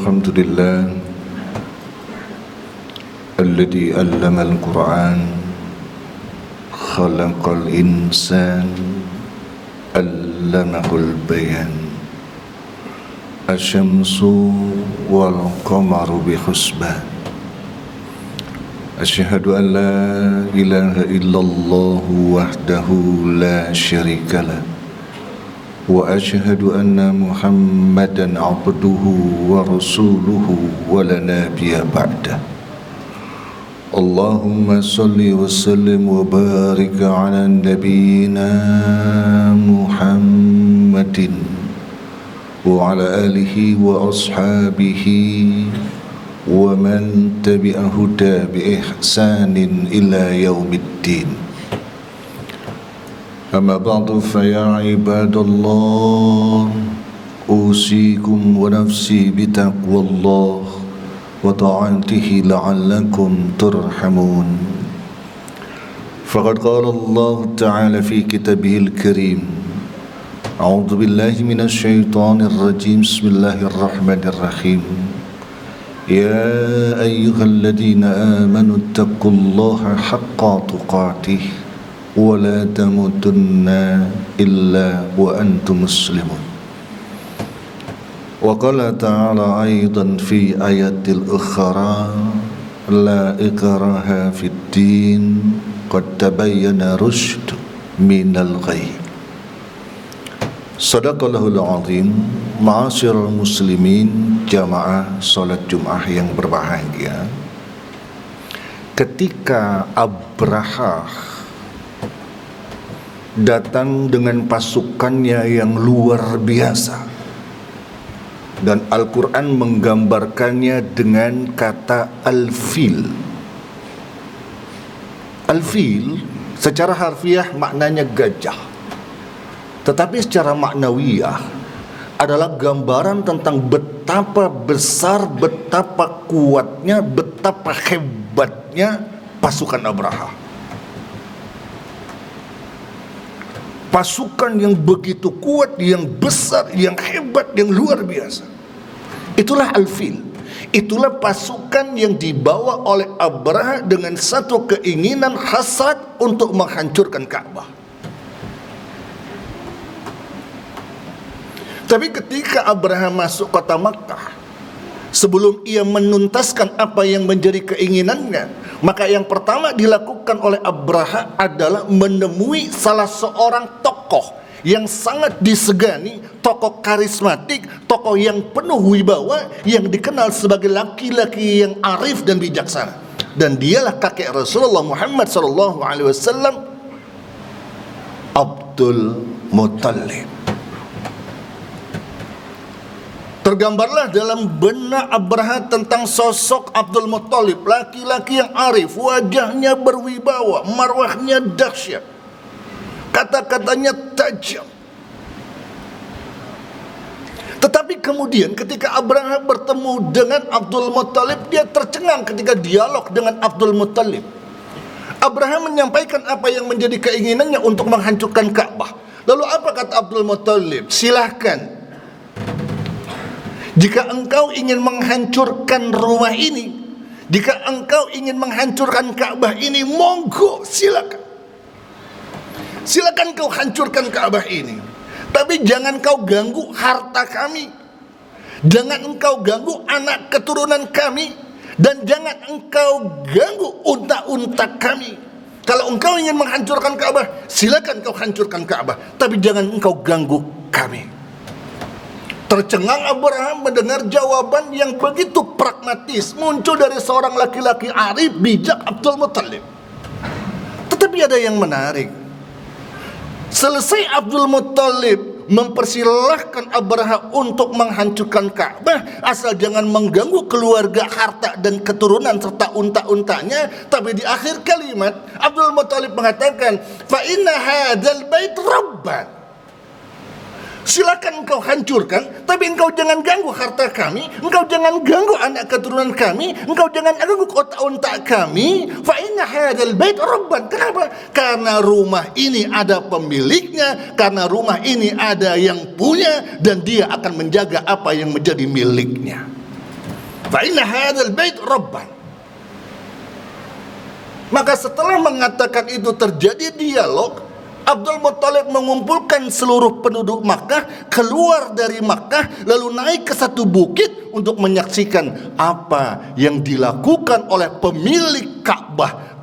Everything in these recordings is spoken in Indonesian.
الحمد لله الذي علم القرآن خلق الإنسان علمه البيان الشمس والقمر بحسبان أشهد أن لا إله إلا الله وحده لا شريك له وأشهد أن محمدا عبده ورسوله ولا نبي بعده اللهم صل وسلم وبارك على نبينا محمد وعلى آله وأصحابه ومن تبعه بإحسان إلى يوم الدين أما بعد فيا عباد الله أوصيكم ونفسي بتقوى الله وطاعته لعلكم ترحمون فقد قال الله تعالى في كتابه الكريم أعوذ بالله من الشيطان الرجيم بسم الله الرحمن الرحيم يا أيها الذين آمنوا اتقوا الله حق تقاته ولا تموتن إلا وأنتم مسلمون وقال تعالى أيضا في آيات الأخرى لا إكراه في الدين قد تبين رشد من الغي Sadaqallahul azim. Ma'asyiral muslimin, jamaah salat Jumat yang berbahagia. Ketika Abraha datang dengan pasukannya yang luar biasa, dan Al-Quran menggambarkannya dengan kata al-fil. Al-fil secara harfiah maknanya gajah, tetapi secara maknawiyah adalah gambaran tentang betapa besar, betapa kuatnya, betapa hebatnya pasukan Abraha. Pasukan yang begitu kuat, yang besar, yang hebat, yang luar biasa. Itulah al-fil. Itulah pasukan yang dibawa oleh Abraha dengan satu keinginan hasrat untuk menghancurkan Ka'bah. Tapi ketika Abraha masuk kota Makkah, sebelum ia menuntaskan apa yang menjadi keinginannya, maka yang pertama dilakukan oleh Abraha adalah menemui salah seorang tokoh yang sangat disegani, tokoh karismatik, tokoh yang penuh wibawa, yang dikenal sebagai laki-laki yang arif dan bijaksana. Dan dialah kakek Rasulullah Muhammad SAW, Abdul Muttalib. Tergambarlah dalam benak Abraha tentang sosok Abdul Muttalib, laki-laki yang arif, wajahnya berwibawa, marwahnya dahsyat, kata-katanya tajam. Tetapi kemudian ketika Abraha bertemu dengan Abdul Muttalib, dia tercengang ketika dialog dengan Abdul Muttalib. Abraha menyampaikan apa yang menjadi keinginannya untuk menghancurkan Ka'bah. Lalu apa kata Abdul Muttalib? Silahkan, jika engkau ingin menghancurkan rumah ini, jika engkau ingin menghancurkan Ka'bah ini, monggo, silakan. Silakan kau hancurkan Ka'bah ini. Tapi jangan kau ganggu harta kami. Jangan engkau ganggu anak keturunan kami. Dan jangan engkau ganggu unta-unta kami. Kalau engkau ingin menghancurkan Ka'bah, silakan kau hancurkan Ka'bah. Tapi jangan engkau ganggu kami. Tercengang Abraham mendengar jawaban yang begitu pragmatis muncul dari seorang laki-laki arif bijak, Abdul Muttalib. Tetapi ada yang menarik. Selesai Abdul Muttalib mempersilahkan Abraha untuk menghancurkan Ka'bah, asal jangan mengganggu keluarga, harta dan keturunan serta unta-untanya. Tapi di akhir kalimat Abdul Muttalib mengatakan, fa inna hadzal bait rabban. Silakan engkau hancurkan, tapi engkau jangan ganggu harta kami, engkau jangan ganggu anak keturunan kami, engkau jangan ganggu kota unta kami. Fa inna hadzal bait rabban. Kenapa? Karena rumah ini ada pemiliknya, karena rumah ini ada yang punya, dan dia akan menjaga apa yang menjadi miliknya. Fa inna hadzal bait rabban. Maka setelah mengatakan itu terjadi dialog, Abdul Muttalib mengumpulkan seluruh penduduk Makkah, keluar dari Makkah, lalu naik ke satu bukit untuk menyaksikan apa yang dilakukan oleh pemilik Ka'bah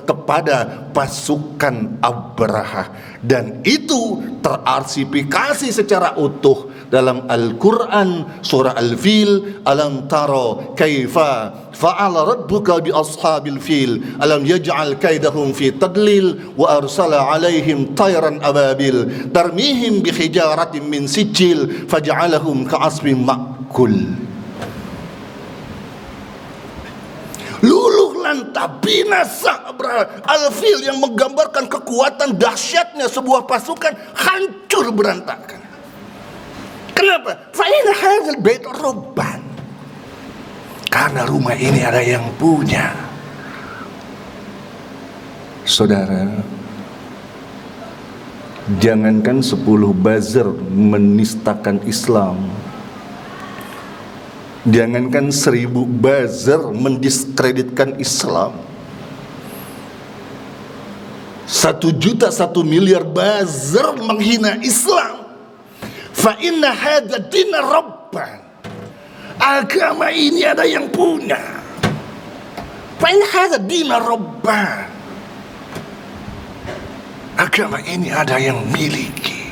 kepada pasukan Abraha. Dan itu terarsifikasi secara utuh dalam Al-Quran surah Al-Fil. Alam taro kaifa fa'ala rabbuka bi ashabil fil alam yaj'al kaidahum fi tadlil wa arsala alaihim tayran ababil tarmihim bi hijaratin min sijil faj'alahum ka'asfin ma'kul. Luluh lantah binasa Abraha. Al-Fil yang menggambarkan kekuatan dahsyatnya sebuah pasukan hancur berantakan. Kenapa? Fa inna hadzal bait rabban. Karena rumah ini ada yang punya. Saudara, jangankan 10 buzzer menistakan Islam, jangankan 1000 buzzer mendiskreditkan Islam, 1 juta 1 miliar buzzer menghina Islam. Fa inna hadza din rabban. Agama ini ada yang punya. Fa inna hadza din rabban. Agama ini ada yang miliki.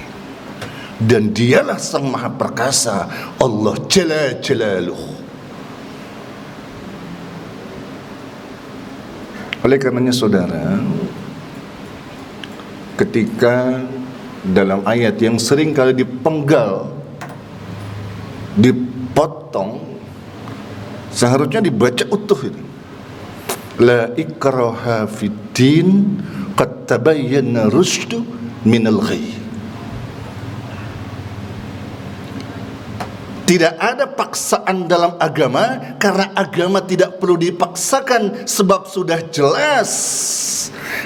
Dan dialah Sang Maha Perkasa, Allah Jalla Jalaluhu. Oleh karenanya saudara, ketika dalam ayat yang sering kali dipenggal, dipotong, seharusnya dibaca utuh ini. La ikraha fid din qad tabayyana rusydu minal ghayy. Tidak ada paksaan dalam agama, karena agama tidak perlu dipaksakan sebab sudah jelas.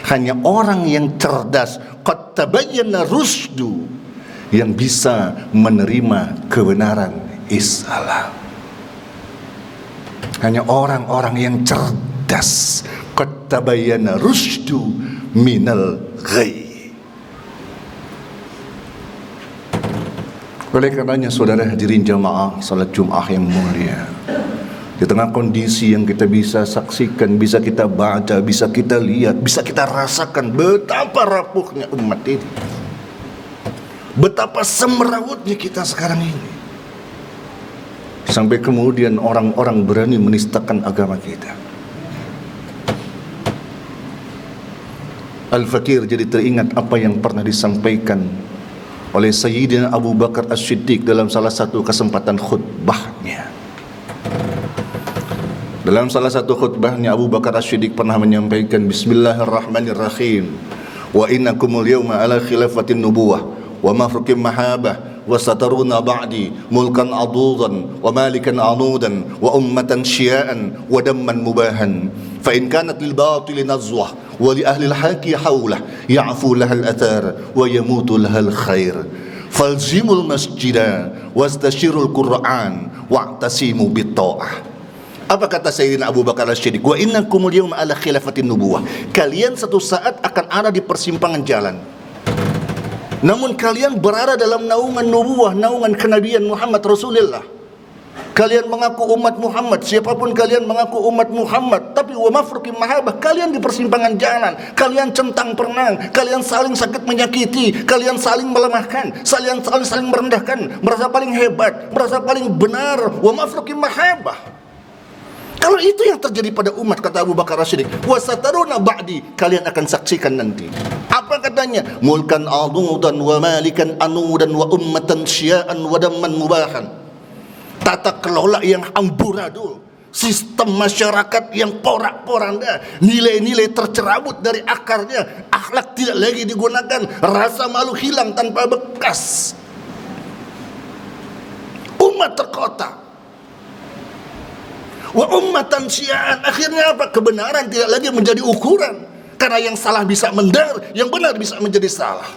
Hanya orang yang cerdas, qad tabayyana rusydu, yang bisa menerima kebenaran Islam. Hanya orang-orang yang cerdas, qad tabayyana rusydu minal ghayy. Oleh karenanya saudara hadirin jamaah salat Jumat yang mulia, di tengah kondisi yang kita bisa saksikan, bisa kita baca, bisa kita lihat, bisa kita rasakan betapa rapuhnya umat ini, betapa semrawutnya kita sekarang ini, sampai kemudian orang-orang berani menistakan agama kita. Al-Fakir jadi teringat apa yang pernah disampaikan oleh Sayyidina Abu Bakar As-Siddiq dalam salah satu kesempatan khutbahnya. Dalam salah satu khutbahnya, Abu Bakar As-Siddiq pernah menyampaikan, Bismillahirrahmanirrahim, wa innakumul yawma ala khilafatin nubuwah wa mafrukim mahabah wa sataruna ba'di mulkan adudan wa malikan anudan wa ummatan syia'an wa damman mubahan fa in kanat lil batili nazwah wa li ahli al-haqi hawlah ya'fu lahal athar wa yamutu lahal khair falzimul masjidah wastashirul Qur'an wa'tasimu bitta'ah. Apa kata Sayyidina Abu Bakar As-Siddiq? Wa innakumul yawma ala khilafatin nubuwah. Kalian satu saat akan ada di persimpangan jalan. Namun kalian berada dalam naungan nubuwah, naungan kenabian Muhammad Rasulullah. Kalian mengaku umat Muhammad, siapapun kalian mengaku umat Muhammad, tapi wa mafruqim mahabah, kalian di persimpangan jalan, kalian centang perenang, kalian saling sakit menyakiti, kalian saling melemahkan, saling merendahkan, merasa paling hebat, merasa paling benar, wa mafruqim mahabah. Kalau itu yang terjadi pada umat, kata Abu Bakar As-Siddiq, wasataruna ba'di, kalian akan saksikan nanti. Apa katanya? Mulkan adudan wa malikan anudan wa ummatan syia'an wa damman mubahan. Tata kelola yang amburadul, sistem masyarakat yang porak-poranda, nilai-nilai tercerabut dari akarnya, akhlak tidak lagi digunakan, rasa malu hilang tanpa bekas. Umat terkotak. Wa ummatan syia'an, akhirnya apa? Kebenaran tidak lagi menjadi ukuran, karena yang salah bisa benar, yang benar bisa menjadi salah.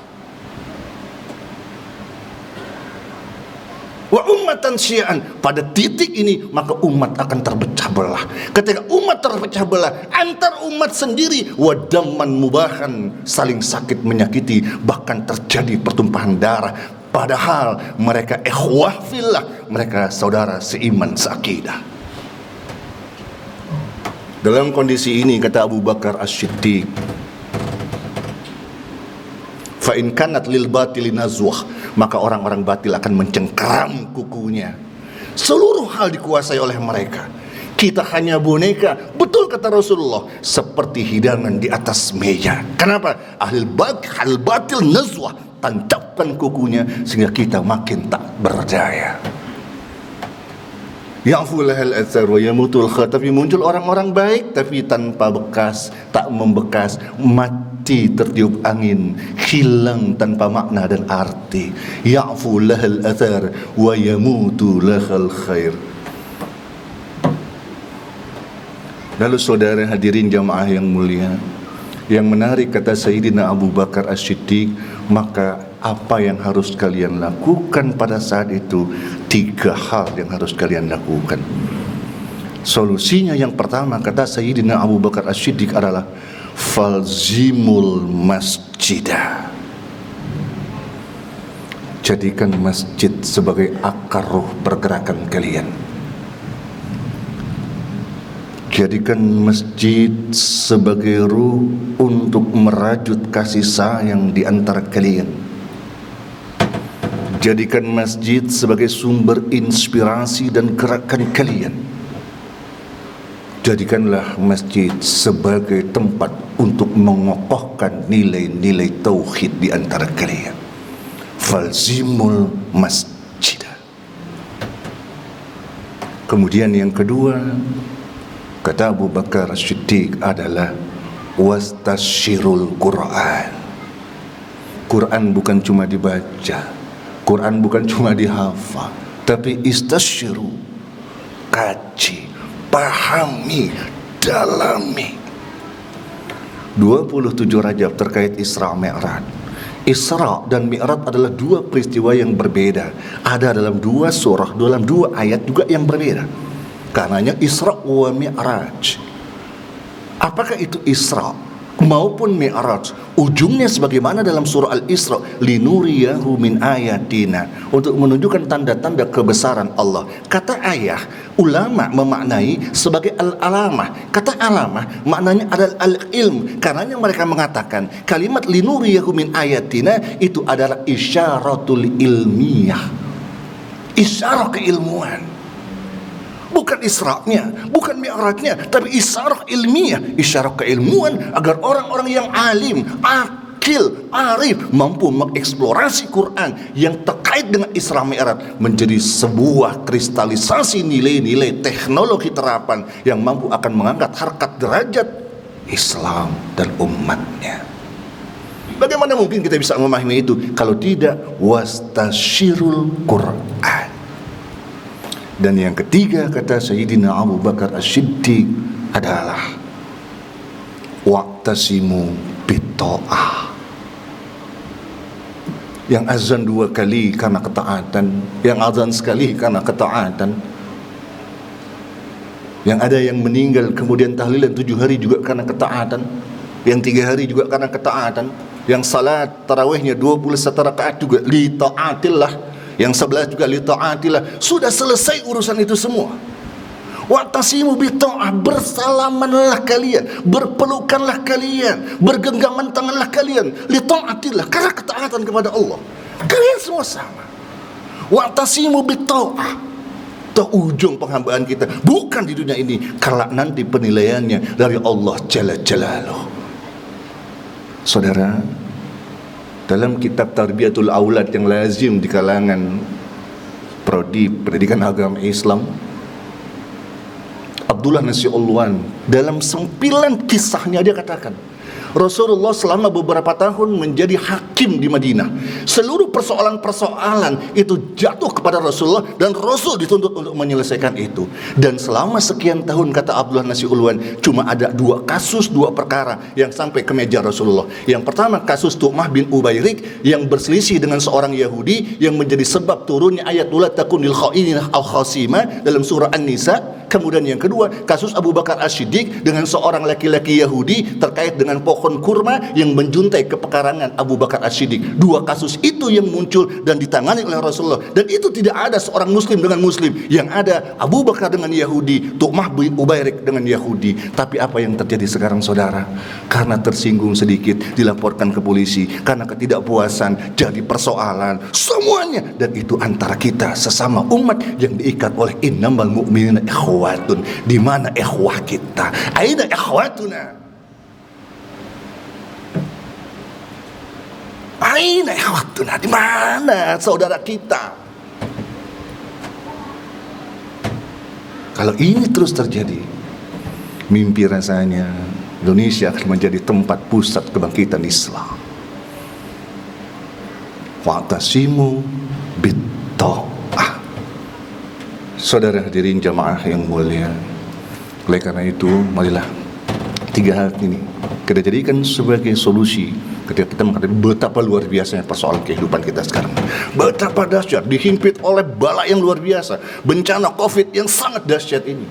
Wa ummatan syi'an. Pada titik ini maka umat akan terpecah belah. Ketika umat terpecah belah antar umat sendiri, wadaman mubahan, saling sakit menyakiti, bahkan terjadi pertumpahan darah. Padahal mereka ikhwah fillah, mereka saudara seiman seakidah. Dalam kondisi ini kata Abu Bakar As-Siddiq, fa in kanat lil batili nazwah, maka orang-orang batil akan mencengkeram kukunya. Seluruh hal dikuasai oleh mereka. Kita hanya boneka. Betul kata Rasulullah, seperti hidangan di atas meja. Kenapa? Ahli batil nazwah, tancapkan kukunya sehingga kita makin tak berdaya. Ya'fulahal athar wa yamutul kha. Tapi muncul orang-orang baik tapi tanpa bekas, tak membekas, mati tertiup angin, hilang tanpa makna dan arti. Ya'fulahal athar wa yamutulahal khair. Lalu saudara hadirin jamaah yang mulia, yang menarik kata Sayyidina Abu Bakar As-Siddiq, maka apa yang harus kalian lakukan pada saat itu? 3 hal yang harus kalian lakukan. Solusinya yang pertama kata Sayyidina Abu Bakar As-Siddiq adalah falzimul masjidah. Jadikan masjid sebagai akar ruh pergerakan kalian. Jadikan masjid sebagai ruh untuk merajut kasih sayang di antara kalian. Jadikan masjid sebagai sumber inspirasi dan gerakan kalian. Jadikanlah masjid sebagai tempat untuk mengokohkan nilai-nilai tauhid di antara kalian. Falzimul masjid. Kemudian yang kedua, kata Abu Bakar As-Siddiq adalah wastasyirul Quran. Quran bukan cuma dibaca, Quran bukan cuma dihafal, tapi istasyiru, kaji, pahami, dalami. 27 Rajab terkait Isra Mi'raj. Isra dan Mi'raj adalah 2 peristiwa yang berbeda. Ada dalam 2 surah, dalam 2 ayat juga yang berbeda. Karenanya Isra wa Mi'raj. Apakah itu Isra maupun Mi'raj? Ujungnya sebagaimana dalam surah Al-Isra, linuriyahu min ayatina, untuk menunjukkan tanda-tanda kebesaran Allah. Kata ayah, ulama memaknai sebagai al-alamah. Kata alamah maknanya adalah al-ilm. Karenanya mereka mengatakan kalimat linuriyahu min ayatina itu adalah isyaratul ilmiyah, isyarah keilmuan. Bukan Isra'nya, bukan Mi'rajnya, tapi isyarah ilmiah, isyarah keilmuan agar orang-orang yang alim, akil, arif mampu mengeksplorasi Quran yang terkait dengan Isra Mi'raj menjadi sebuah kristalisasi nilai-nilai teknologi terapan yang mampu akan mengangkat harkat derajat Islam dan umatnya. Bagaimana mungkin kita bisa memahami itu kalau tidak wastasyirul Quran? Dan yang ketiga kata Sayyidina Abu Bakar As-Siddiq adalah waqtasimu bitta'ah. Yang azan 2 kali karena ketaatan, yang azan sekali karena ketaatan, yang ada yang meninggal kemudian tahlilan 7 hari juga karena ketaatan, yang 3 hari juga karena ketaatan, yang salat tarawihnya 21 rakaat juga li ta'atillah, yang 11 juga li ta'atillah. Sudah selesai urusan itu semua. Wa'tasimu bitta'ah, bersalamanlah kalian, berpelukanlah kalian, bergenggaman tanganlah kalian li ta'atillah, karena ketaatan kepada Allah. Kalian semua sama. Wa'tasimu bitta'ah, ujung penghambaan kita bukan di dunia ini, kelak nanti penilaiannya dari Allah Jalla Jalaluh. Saudara, dalam kitab Tarbiyatul Aulad yang lazim di kalangan prodi pendidikan agama Islam, Abdullah Nasi'ulwan dalam sempilan kisahnya dia katakan, Rasulullah selama beberapa tahun menjadi hakim di Madinah. Seluruh persoalan-persoalan itu jatuh kepada Rasulullah dan Rasul dituntut untuk menyelesaikan itu. Dan selama sekian tahun, kata Abdullah Nasir Ulwan, cuma ada 2 kasus, 2 perkara yang sampai ke meja Rasulullah. Yang pertama kasus Tu'mah bin Ubairik yang berselisih dengan seorang Yahudi yang menjadi sebab turunnya ayat la takunil kha'inah al-khasimah dalam surah An-Nisa. Kemudian yang kedua, kasus Abu Bakar As-Siddiq dengan seorang laki-laki Yahudi terkait dengan pohon kurma yang menjuntai ke pekarangan Abu Bakar As-Siddiq. 2 kasus itu yang muncul dan ditangani oleh Rasulullah. Dan itu tidak ada seorang muslim dengan muslim. Yang ada Abu Bakar dengan Yahudi, Tu'mah bin Ubairik dengan Yahudi. Tapi apa yang terjadi sekarang, saudara? Karena tersinggung sedikit dilaporkan ke polisi, karena ketidakpuasan jadi persoalan semuanya. Dan itu antara kita sesama umat yang diikat oleh innamal mu'minina ikhwatun. Di mana ikhwah kita? Aina ikhwatuna? Aina ikhwatuna? Di mana saudara kita? Kalau ini terus terjadi, mimpi rasanya Indonesia akan menjadi tempat pusat kebangkitan Islam. Wa'tasimu bittaqwah. Saudara hadirin jamaah yang mulia, oleh karena itu marilah 3 hal ini kita jadikan sebagai solusi ketika kita menghadapi betapa luar biasanya persoalan kehidupan kita sekarang. Betapa dahsyat, dihimpit oleh bala yang luar biasa, bencana COVID yang sangat dahsyat ini.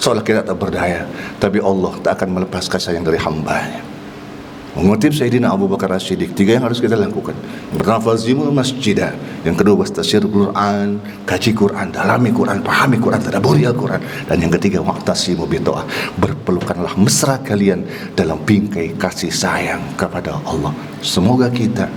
Seolah kita tak berdaya, tapi Allah tak akan melepaskan kasih sayang dari hambanya. Mengutip Sayyidina Abu Bakar As-Siddiq, 3 yang harus kita lakukan. Yang pertama, falzimul masjidah. Yang kedua, wastashirul Quran, kaji Quran, dalami Quran, pahami Quran, tadabburi Al-Quran. Dan yang ketiga, wa'tasimu bittaqwah. Berpelukanlah mesra kalian dalam bingkai kasih sayang kepada Allah. Semoga kita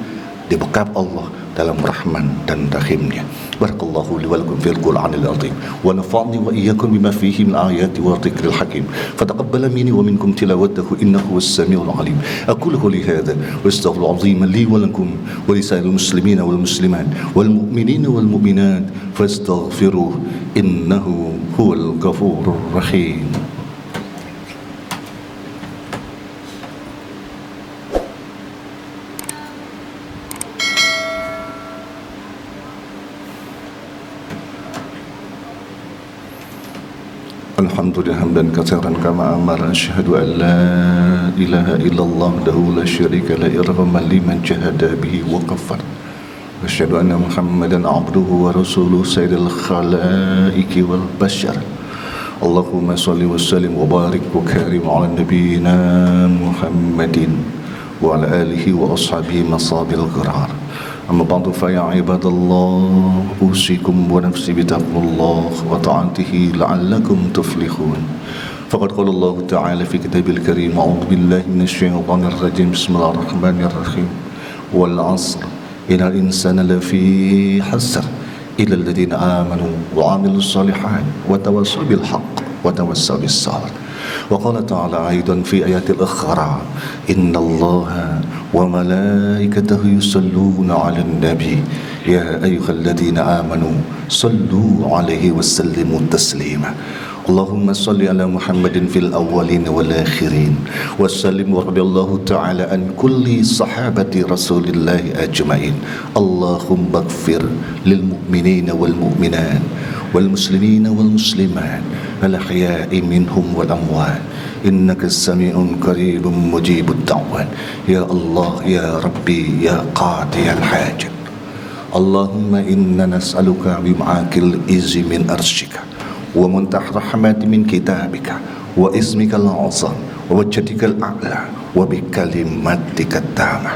dibekap Allah dalam rahman dan rahimnya. Barakallahu li wa lakum fil Qur'anil azim wa nafa'ni wa iyyakum bima fihi min ayati wa dhikril hakim. Fataqabbal minni wa minkum tilawatahu innahu was-sami'ul 'alim. Aqulu li hadha wa astaghfiru 'azim li wa lakum wa lisa'il muslimina wal muslimat wal mu'minina wal mu'minat fastaghfiruhu innahu huwal ghafurur rahim. Alhamdulillah hamdan katsiran kama amara asyhadu an la ilaha illallah wahdahu la syarika la irhaman liman jahada bihi wa kafar asyhadu anna muhammadan abduhu wa rasuluhu sayyidil khalaiqi wal bashar. Allahumma salli wa sallim wa barik wa karim ala nabiyyina Muhammadin wa ala alihi wa ashabihi masabil gharar. Amma ba'du fa ya ibadallah usikum wa nafsi bitaqwallah wa ta'atihi la'allakum tuflihun. Faqad qala Allah ta'ala fi kitabil karim a'udzu billahi minasy syaithanir rajim bismillahirrahmanirrahim wal 'asr innal insana lafi khusr illa alladziina aamanu wa 'amilus shalihaati wa tawassaw bil haqq wa tawassaw bis sabr. وقال تعالى أيضا في آيات الأخرى إن الله وملائكته يصلون على النبي يا أيها الذين آمنوا صلوا عليه وسلموا تسليما. اللهم صل على محمد في الأولين والآخرين وسلم ورضي الله تعالى عن كل صحابة رسول الله أجمعين. اللهم اغفر للمؤمنين والمؤمنات والمسلمين والمسلمات الأحياء منهم والأموات إنك السميع قريب مجيب الدعوات يا الله يا ربي يا قاضي الحاجة. اللهم إنا نسألك بمعاك الإز من أرشك ومنتهى الرحمة من كتابك واسمك الأعظم ووجهك الأعلى وبكلماتك التامة.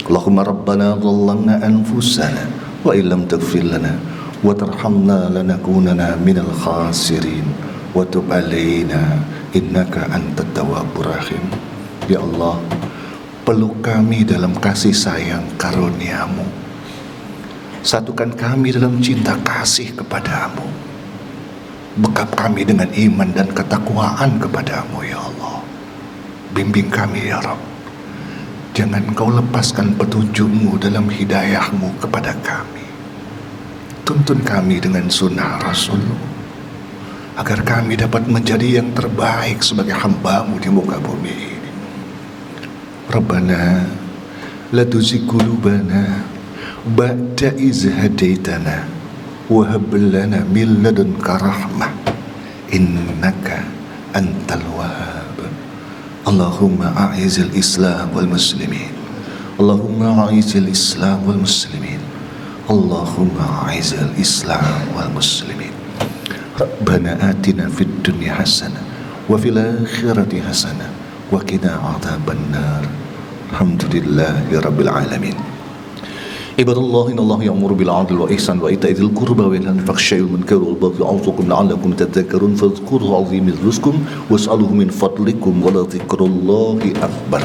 اللهم ربنا ظلمنا أنفسنا وإن لم تغفر لنا وترحمنا لنكونن من الخاسرين وتب علينا إنك أنت التواب الرحيم. Ya Allah, peluk kami dalam kasih sayang karunia-Mu. Satukan kami dalam cinta kasih kepadamu. Bekap kami dengan iman dan ketakwaan kepadamu ya Allah. Bimbing kami ya Rabb. Jangan Kau lepaskan petunjuk-Mu dalam hidayah-Mu kepada kami. Tuntun kami dengan sunnah Rasul-Mu, agar kami dapat menjadi yang terbaik sebagai hamba-Mu di muka bumi ini. Rabbana la tuzigh qulubana ba'da iz hadaitana wa hab lana min ladunka rahmah innaka antal wahhab. Allahumma a'izil Islam wal muslimin, Allahumma a'izil Islam wal muslimin, Allahumma a'izil Islam wal muslimin. Rabbana atina fid dunya hasanah wa fil akhirati hasanah wa qina adzabannar. Alhamdulillahi rabbil alamin. Ibadallah, innallaha ya'muru bil 'adli wal ihsan wa ita'i dzil qurba wa yanha 'anil fahsya'i wal munkari wal baghi ya'idhukum la'allakum tadhakkarun fadhkuruhu 'azima dzikrukum was'aluhu min fadlikum wa la dzikrullahi akbar.